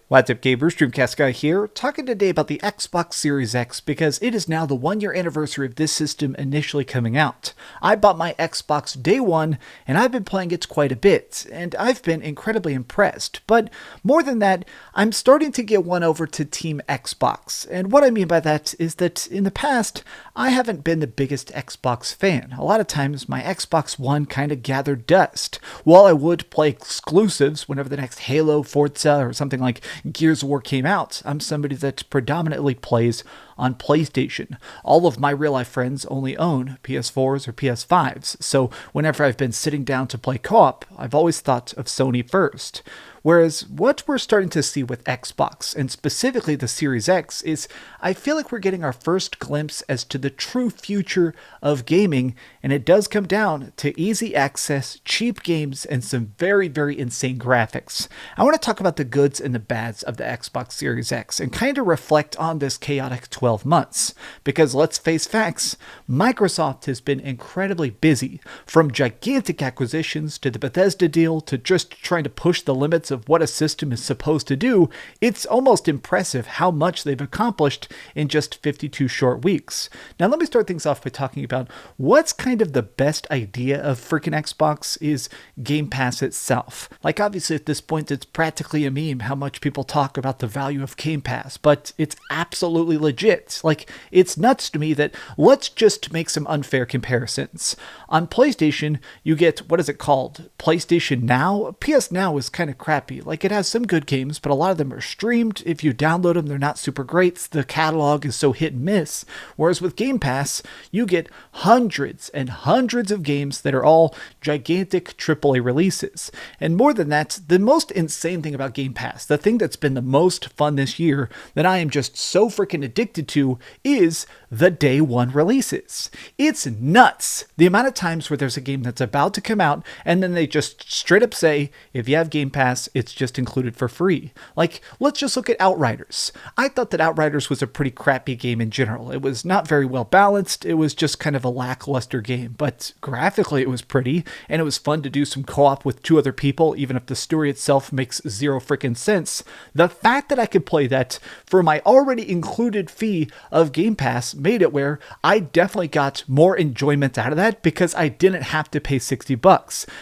What's up, gamers? DreamcastGuy here, talking today about the Xbox Series X because it is now the 1-year anniversary of this system initially coming out. I bought my Xbox day one, and I've been playing it quite a bit, and I've been incredibly impressed. But more than that, I'm starting to get won over to Team Xbox, and what I mean by that is that in the past, I haven't been the biggest Xbox fan. A lot of times, my Xbox One kind of gathered dust. While I would play exclusives whenever the next Halo, Forza, or something like Gears of War came out, I'm somebody that predominantly plays on PlayStation. All of my real-life friends only own PS4s or PS5s, so whenever I've been sitting down to play co-op, I've always thought of Sony first. Whereas what we're starting to see with Xbox, and specifically the Series X, is I feel like we're getting our first glimpse as to the true future of gaming, and it does come down to easy access, cheap games, and some very, very insane graphics. I want to talk about the goods and the bads of the Xbox Series X, and kind of reflect on this chaotic 12 months. Because let's face facts, Microsoft has been incredibly busy, from gigantic acquisitions to the Bethesda deal to just trying to push the limits of what a system is supposed to do. It's almost impressive how much they've accomplished in just 52 short weeks. Now let me start things off by talking about what's kind of the best idea of freaking Xbox is Game Pass itself. Like obviously at this point it's practically a meme how much people talk about the value of Game Pass, but it's absolutely legit. Like it's nuts to me that let's just make some unfair comparisons. On PlayStation you get, what is it called? PlayStation Now? PS Now is kind of crappy. Like it has some good games, but a lot of them are streamed. If you download them, they're not super great. The catalog is so hit and miss. Whereas with Game Pass, you get hundreds and hundreds of games that are all gigantic AAA releases. And more than that, the most insane thing about Game Pass, the thing that's been the most fun this year that I am just so freaking addicted to, is the day one releases. It's nuts the amount of times where there's a game that's about to come out and then they just straight up say, if you have Game Pass, it's just included for free. Like, let's just look at Outriders. I thought that Outriders was a pretty crappy game in general. It was not very well balanced. It was just kind of a lackluster game, but graphically it was pretty, and it was fun to do some co-op with two other people, even if the story itself makes zero freaking sense. The fact that I could play that for my already included fee of Game Pass made it where I definitely got more enjoyment out of that because I didn't have to pay $60.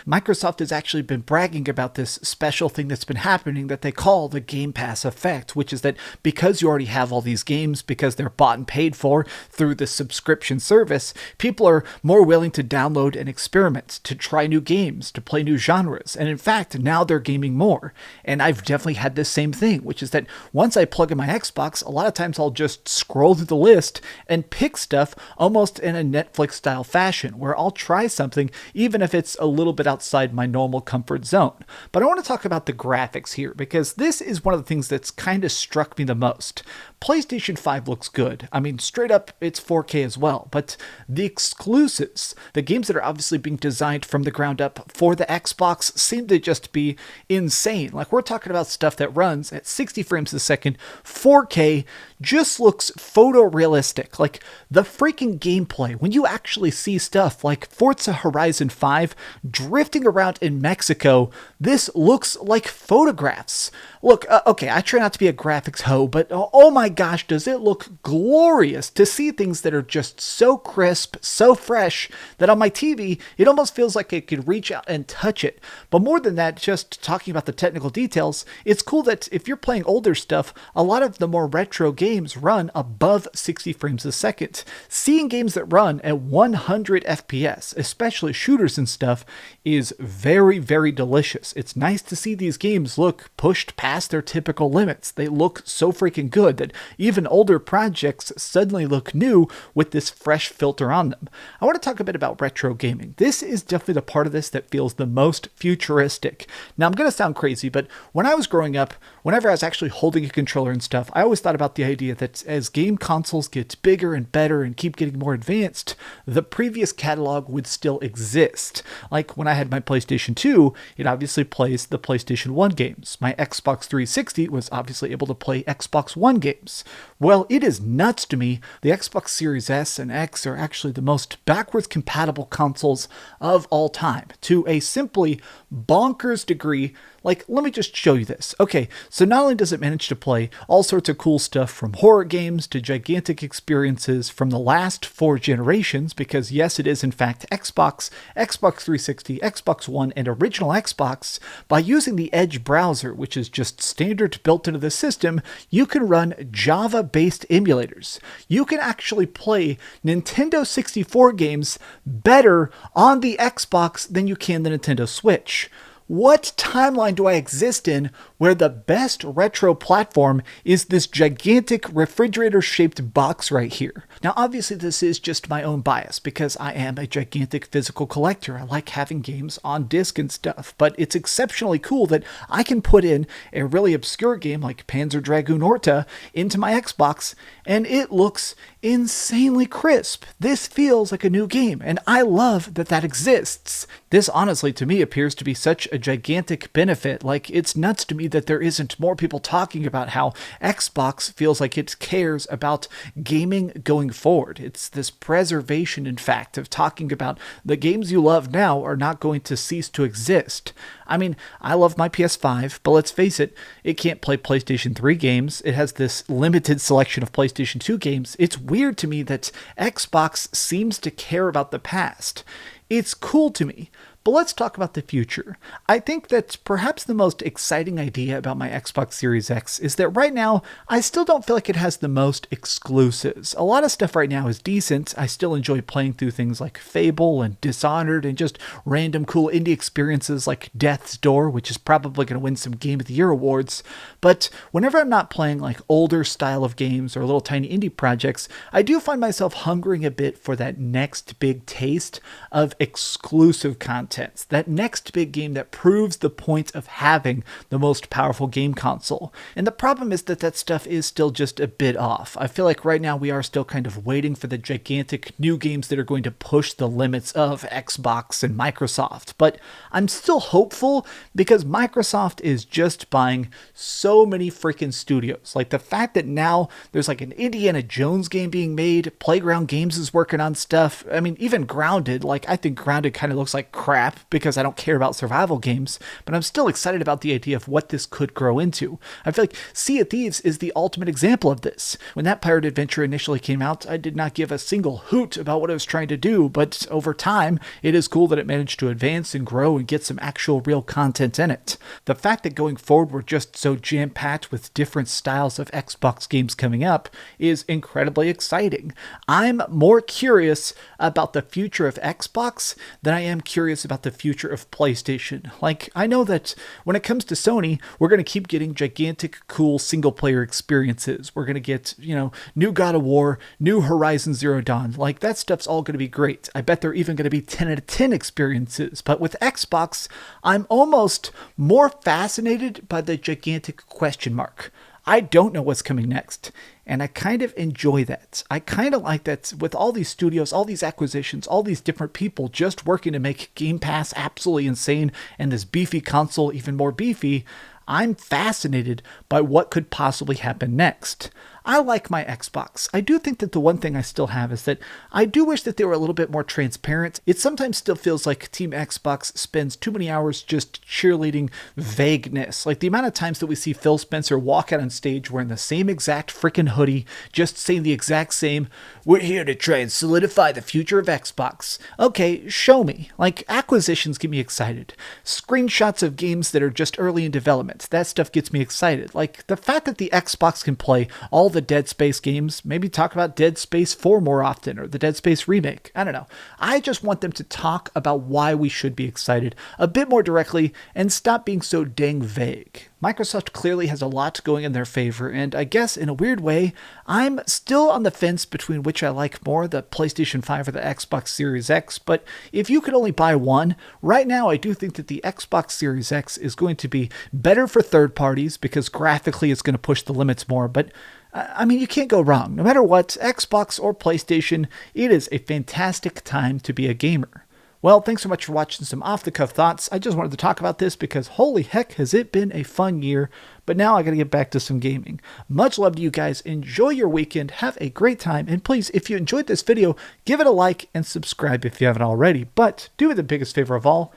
Microsoft has actually been bragging about this special thing that's been happening that they call the Game Pass effect, which is that because you already have all these games, because they're bought and paid for through the subscription service, people are more willing to download and experiment, to try new games, to play new genres. And in fact, now they're gaming more. And I've definitely had this same thing, which is that once I plug in my Xbox, a lot of times I'll just scroll through the list and pick stuff almost in a Netflix style fashion, where I'll try something even if it's a little bit outside my normal comfort zone. But I want to talk about the graphics here because this is one of the things that's kind of struck me the most. PlayStation 5 looks good. I mean, straight up, it's 4K as well. But the exclusives, the games that are obviously being designed from the ground up for the Xbox, seem to just be insane. Like, we're talking about stuff that runs at 60 frames a second, 4K, just looks photorealistic. Like, the freaking gameplay, when you actually see stuff like Forza Horizon 5 drifting around in Mexico, this looks like photographs. Look, okay, I try not to be a graphics hoe, but oh my gosh, does it look glorious to see things that are just so crisp, so fresh, that on my TV, it almost feels like I could reach out and touch it. But more than that, just talking about the technical details, it's cool that if you're playing older stuff, a lot of the more retro games run above 60 frames a second. Seeing games that run at 100 FPS, especially shooters and stuff, is very, very delicious. It's nice to see these games look pushed past their typical limits. They look so freaking good that even older projects suddenly look new with this fresh filter on them. I want to talk a bit about retro gaming. This is definitely the part of this that feels the most futuristic. Now, I'm going to sound crazy, but when I was growing up, whenever I was actually holding a controller and stuff, I always thought about the idea that as game consoles get bigger and better and keep getting more advanced, the previous catalog would still exist. Like when I had my PlayStation 2, it obviously plays the PlayStation 1 games. My Xbox 360 was obviously able to play Xbox One games. Well, it is nuts to me. The Xbox Series S and X are actually the most backwards compatible consoles of all time, to a simply bonkers degree. Like, let me just show you this. Okay, so not only does it manage to play all sorts of cool stuff from horror games to gigantic experiences from the last 4 generations, because yes, it is in fact Xbox, Xbox 360, Xbox One, and original Xbox, by using the Edge browser, which is just standard built into the system, you can run Java-based emulators. You can actually play Nintendo 64 games better on the Xbox than you can the Nintendo Switch. What timeline do I exist in where the best retro platform is this gigantic refrigerator-shaped box right here? Now, obviously, this is just my own bias because I am a gigantic physical collector. I like having games on disc and stuff, but it's exceptionally cool that I can put in a really obscure game like Panzer Dragoon Orta into my Xbox, and it looks insanely crisp. This feels like a new game, and I love that that exists. This honestly to me appears to be such a gigantic benefit. Like, it's nuts to me that there isn't more people talking about how Xbox feels like it cares about gaming going forward. It's this preservation, in fact, of talking about the games you love now are not going to cease to exist. I mean, I love my PS5, but let's face it, it can't play PlayStation 3 games. It has this limited selection of PlayStation 2 games. It's weird to me that Xbox seems to care about the past. It's cool to me. But let's talk about the future. I think that perhaps the most exciting idea about my Xbox Series X is that right now, I still don't feel like it has the most exclusives. A lot of stuff right now is decent. I still enjoy playing through things like Fable and Dishonored and just random cool indie experiences like Death's Door, which is probably going to win some Game of the Year awards. But whenever I'm not playing like older style of games or little tiny indie projects, I do find myself hungering a bit for that next big taste of exclusive content. That next big game that proves the point of having the most powerful game console. And the problem is that that stuff is still just a bit off. I feel like right now we are still kind of waiting for the gigantic new games that are going to push the limits of Xbox and Microsoft. But I'm still hopeful because Microsoft is just buying so many freaking studios. Like the fact that now there's like an Indiana Jones game being made, Playground Games is working on stuff. I mean, even Grounded, like I think Grounded kind of looks like crap because I don't care about survival games, but I'm still excited about the idea of what this could grow into. I feel like Sea of Thieves is the ultimate example of this. When that pirate adventure initially came out, I did not give a single hoot about what it was trying to do, but over time, it is cool that it managed to advance and grow and get some actual real content in it. The fact that going forward we're just so jam-packed with different styles of Xbox games coming up is incredibly exciting. I'm more curious about the future of Xbox than I am curious about the future of PlayStation. Like, I know that when it comes to Sony, we're going to keep getting gigantic, cool single-player experiences. We're going to get, new God of War, new Horizon Zero Dawn. Like, that stuff's all going to be great. I bet they're even going to be 10 out of 10 experiences. But with Xbox, I'm almost more fascinated by the gigantic question mark. I don't know what's coming next, and I kind of enjoy that. I kind of like that with all these studios, all these acquisitions, all these different people just working to make Game Pass absolutely insane and this beefy console even more beefy. I'm fascinated by what could possibly happen next. I like my Xbox. I do think that the one thing I still have is that I do wish that they were a little bit more transparent. It sometimes still feels like Team Xbox spends too many hours just cheerleading vagueness. Like the amount of times that we see Phil Spencer walk out on stage wearing the same exact freaking hoodie, just saying the exact same, "We're here to try and solidify the future of Xbox." Okay, show me. Like, acquisitions get me excited. Screenshots of games that are just early in development, that stuff gets me excited. Like, the fact that the Xbox can play all the Dead Space games, maybe talk about Dead Space 4 more often, or the Dead Space remake. I don't know. I just want them to talk about why we should be excited a bit more directly and stop being so dang vague. Microsoft clearly has a lot going in their favor, and I guess in a weird way, I'm still on the fence between which I like more, the PlayStation 5 or the Xbox Series X, but if you could only buy one, right now I do think that the Xbox Series X is going to be better for third parties because graphically it's going to push the limits more, but I mean, you can't go wrong. No matter what, Xbox or PlayStation, it is a fantastic time to be a gamer. Well, thanks so much for watching some off-the-cuff thoughts. I just wanted to talk about this because holy heck has it been a fun year, but now I gotta get back to some gaming. Much love to you guys. Enjoy your weekend. Have a great time. And please, if you enjoyed this video, give it a like and subscribe if you haven't already. But do me the biggest favor of all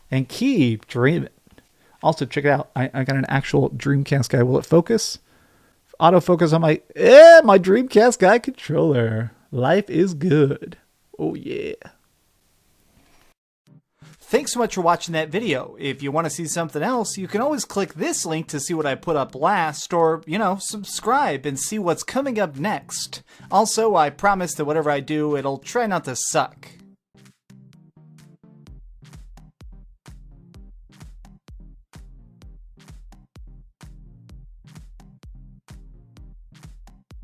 and keep dreaming. Also, check it out. I got an actual DreamcastGuy. Will it focus? Autofocus on my DreamcastGuy controller. Life is good. Oh yeah. Thanks so much for watching that video. If you want to see something else, you can always click this link to see what I put up last, or, subscribe and see what's coming up next. Also, I promise that whatever I do, it'll try not to suck.